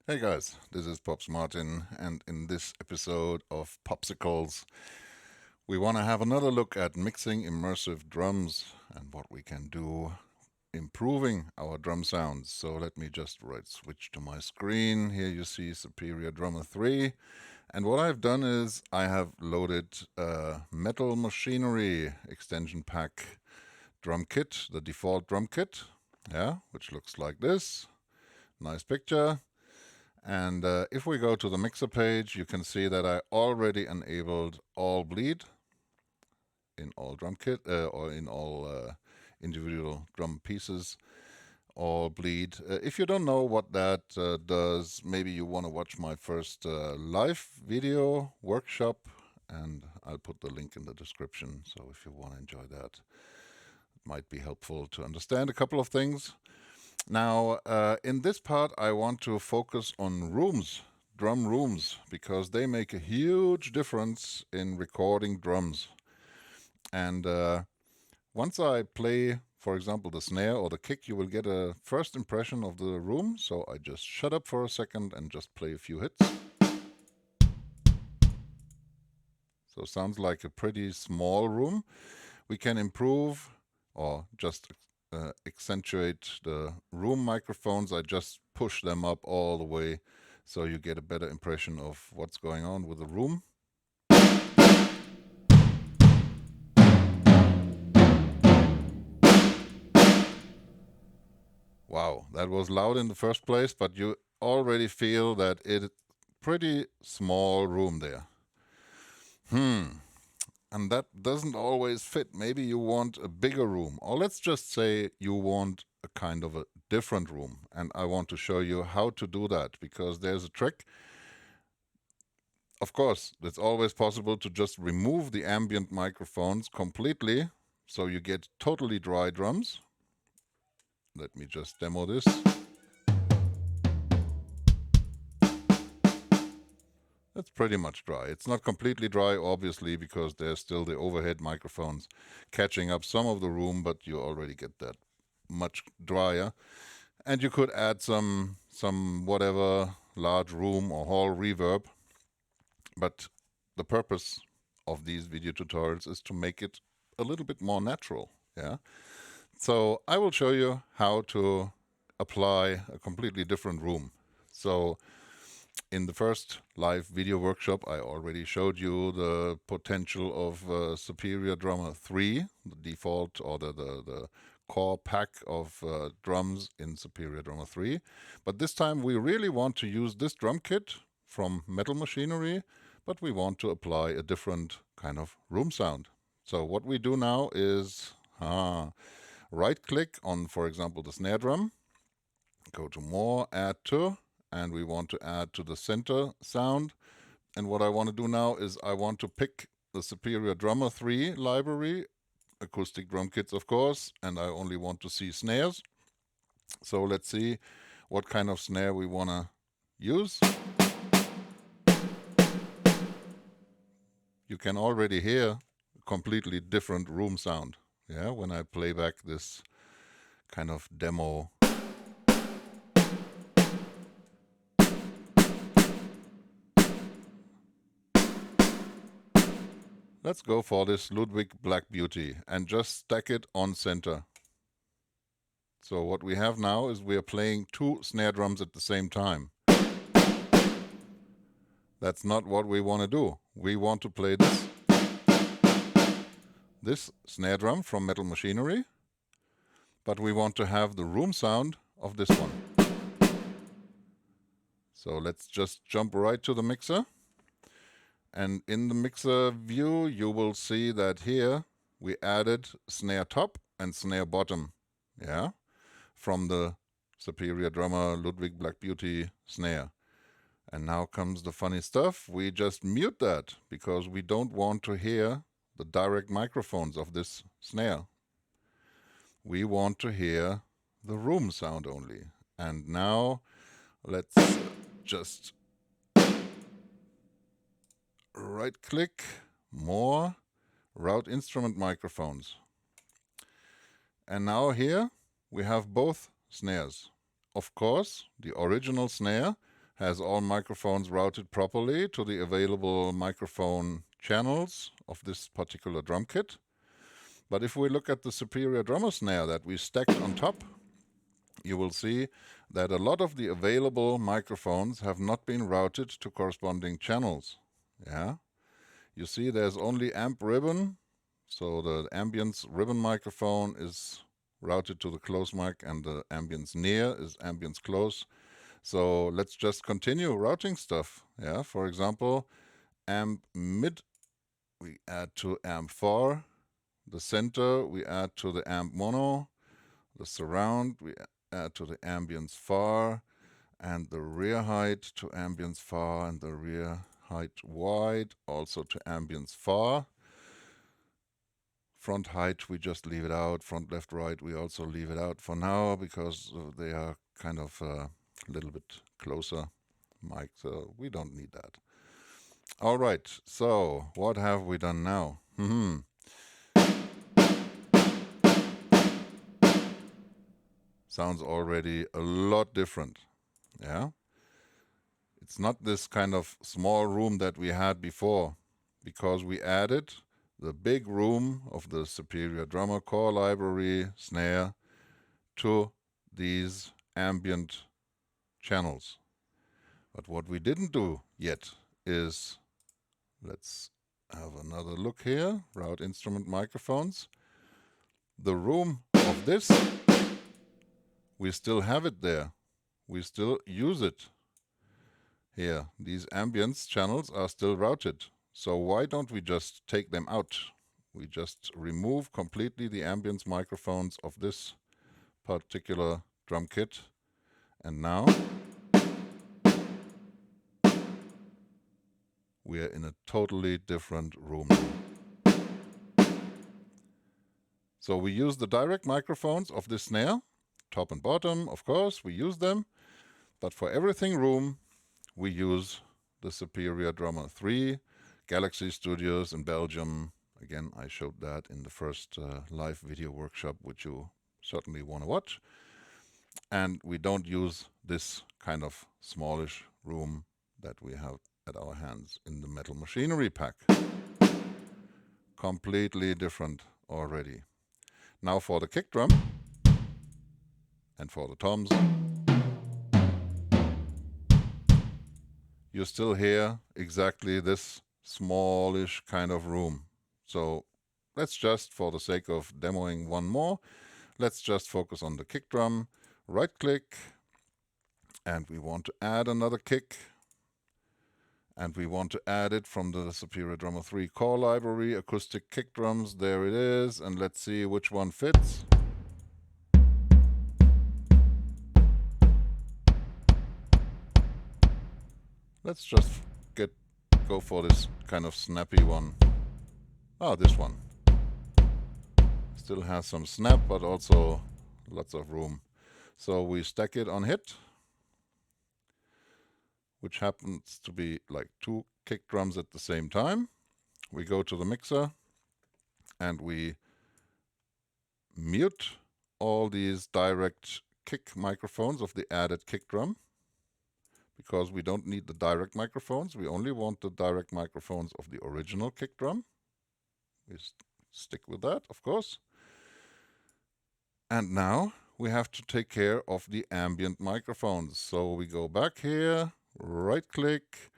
Hey guys, this is Pops Martin, and in this episode of Popsicles, we want to have another look at mixing immersive drums and what we can do improving our drum sounds. So let me just switch to my screen. Here you see Superior Drummer 3. And what I've done is I have loaded a Metal Machinery extension pack drum kit, the default drum kit, yeah, which looks like this. Nice picture. And if we go to the mixer page, you can see that I already enabled all bleed in all drum kit or in all individual drum pieces, all bleed. If you don't know what that does, maybe you want to watch my first live video workshop, and I'll put the link in the description. So if you want to enjoy that, it might be helpful to understand a couple of things. Now, in this part, I want to focus on rooms, drum rooms, because they make a huge difference in recording drums. And once I play, for example, the snare or the kick, you will get a first impression of the room. So I just shut up for a second and just play a few hits. So sounds like a pretty small room. We can improve or just accentuate the room microphones. I just push them up all the way so you get a better impression of what's going on with the room. Wow, that was loud in the first place, but you already feel that it's pretty small room there. And that doesn't always fit. Maybe you want a bigger room, or let's just say you want a kind of a different room. And I want to show you how to do that because there's a trick. Of course, it's always possible to just remove the ambient microphones completely so you get totally dry drums. Let me just demo this. That's pretty much dry. It's not completely dry, obviously, because there's still the overhead microphones catching up some of the room, but you already get that much drier. And you could add some whatever large room or hall reverb. But the purpose of these video tutorials is to make it a little bit more natural. Yeah. So I will show you how to apply a completely different room. So in the first live video workshop, I already showed you the potential of Superior Drummer 3, the default or the core pack of drums in Superior Drummer 3. But this time we really want to use this drum kit from Metal Machinery, but we want to apply a different kind of room sound. So what we do now is right click on, for example, the snare drum, go to More, Add To, and we want to add to the center sound. And what I want to do now is I want to pick the Superior Drummer 3 library, acoustic drum kits, of course, and I only want to see snares. So let's see what kind of snare we want to use. You can already hear a completely different room sound, yeah, when I play back this kind of demo. Let's go for this Ludwig Black Beauty and just stack it on center. So what we have now is we are playing two snare drums at the same time. That's not what we want to do. We want to play this snare drum from Metal Machinery, but we want to have the room sound of this one. So let's just jump right to the mixer. And in the mixer view, you will see that here we added snare top and snare bottom, yeah, from the Superior Drummer Ludwig Black Beauty snare. And now comes the funny stuff. We just mute that because we don't want to hear the direct microphones of this snare. We want to hear the room sound only. And now let's just right click, More, Route Instrument Microphones. And now here we have both snares. Of course, the original snare has all microphones routed properly to the available microphone channels of this particular drum kit. But if we look at the Superior drummer snare that we stacked on top, you will see that a lot of the available microphones have not been routed to corresponding channels. Yeah, you see there's only amp ribbon, so the ambience ribbon microphone is routed to the close mic and the ambience near is ambience close. So let's just continue routing stuff. Yeah, for example, amp mid we add to amp 4, the center we add to the amp mono, the surround we add to the ambience far, and the rear height to ambience far, and the rear height wide also to ambience far. Front height we just leave it out, front left right we also leave it out for now because they are kind of a little bit closer mic, so we don't need that. All right, so what have we done now? Sounds already a lot different. Yeah, it's not this kind of small room that we had before, because we added the big room of the Superior Drummer core library snare to these ambient channels. But what we didn't do yet is, let's have another look here, route instrument microphones. The room of this, we still have it there. We still use it. Here, these ambience channels are still routed. So why don't we just take them out? We just remove completely the ambience microphones of this particular drum kit. And now we are in a totally different room. So we use the direct microphones of this snare, top and bottom, of course, we use them. But for everything room, we use the Superior Drummer 3, Galaxy Studios in Belgium. Again, I showed that in the first live video workshop, which you certainly want to watch. And we don't use this kind of smallish room that we have at our hands in the Metal Machinery pack. Completely different already. Now for the kick drum and for the toms, you still hear exactly this smallish kind of room. So let's just, for the sake of demoing one more, let's just focus on the kick drum. Right click, and we want to add another kick. And we want to add it from the Superior Drummer 3 core library, acoustic kick drums. There it is. And let's see which one fits. Let's just go for this kind of snappy one. Ah, this one. Still has some snap, but also lots of room. So we stack it on hit, which happens to be like 2 kick drums at the same time. We go to the mixer and we mute all these direct kick microphones of the added kick drum, because we don't need the direct microphones. We only want the direct microphones of the original kick drum. We stick with that, of course. And now we have to take care of the ambient microphones. So we go back here, right click,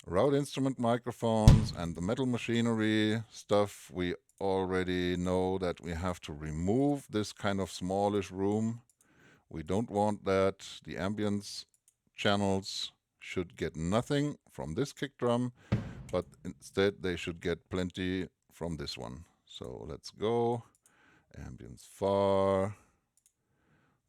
route instrument microphones, and the Metal Machinery stuff. We already know that we have to remove this kind of smallish room. We don't want that. The ambience channels should get nothing from this kick drum, but instead they should get plenty from this one. So let's go. Ambience far.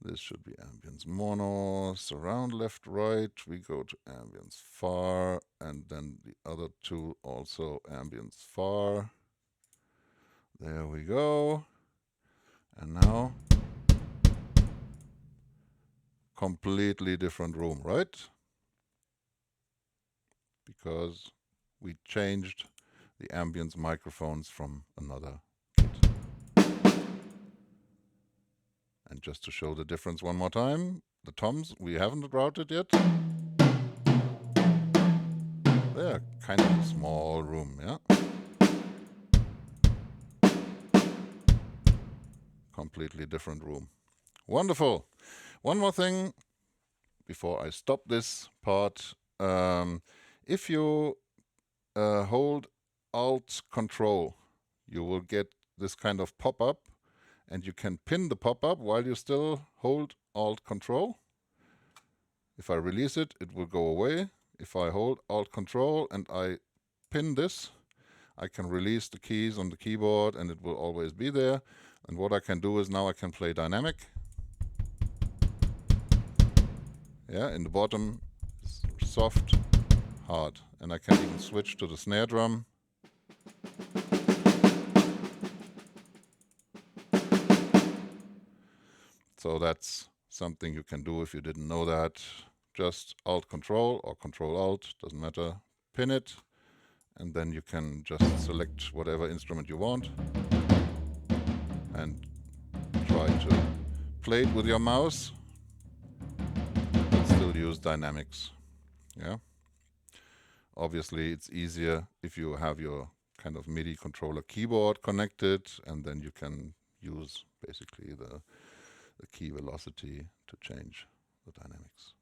This should be ambience mono. Surround left, right. We go to ambience far, and then the other two also ambience far. There we go. And now, completely different room, right? Because we changed the ambience microphones from another kit. And just to show the difference one more time, the toms we haven't routed yet. there, kind of a small room, yeah? Completely different room. Wonderful. One more thing before I stop this part. If you hold Alt Control, you will get this kind of pop-up, and you can pin the pop-up while you still hold Alt Control. If I release it, it will go away. If I hold Alt Control and I pin this, I can release the keys on the keyboard and it will always be there. And what I can do is now I can play dynamic. Yeah, in the bottom, soft, hard. And I can even switch to the snare drum. So that's something you can do if you didn't know that. Just Alt Control or Control Alt, doesn't matter. Pin it, and then you can just select whatever instrument you want and try to play it with your mouse, but still use dynamics. Yeah. Obviously, it's easier if you have your kind of MIDI controller keyboard connected, and then you can use basically the key velocity to change the dynamics.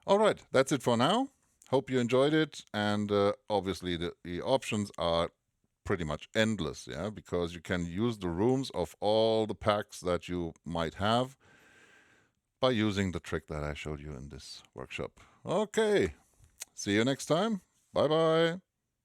All right, that's it for now. Hope you enjoyed it, and obviously the options are pretty much endless, yeah, because you can use the rooms of all the packs that you might have by using the trick that I showed you in this workshop. Okay, see you next time. Bye bye.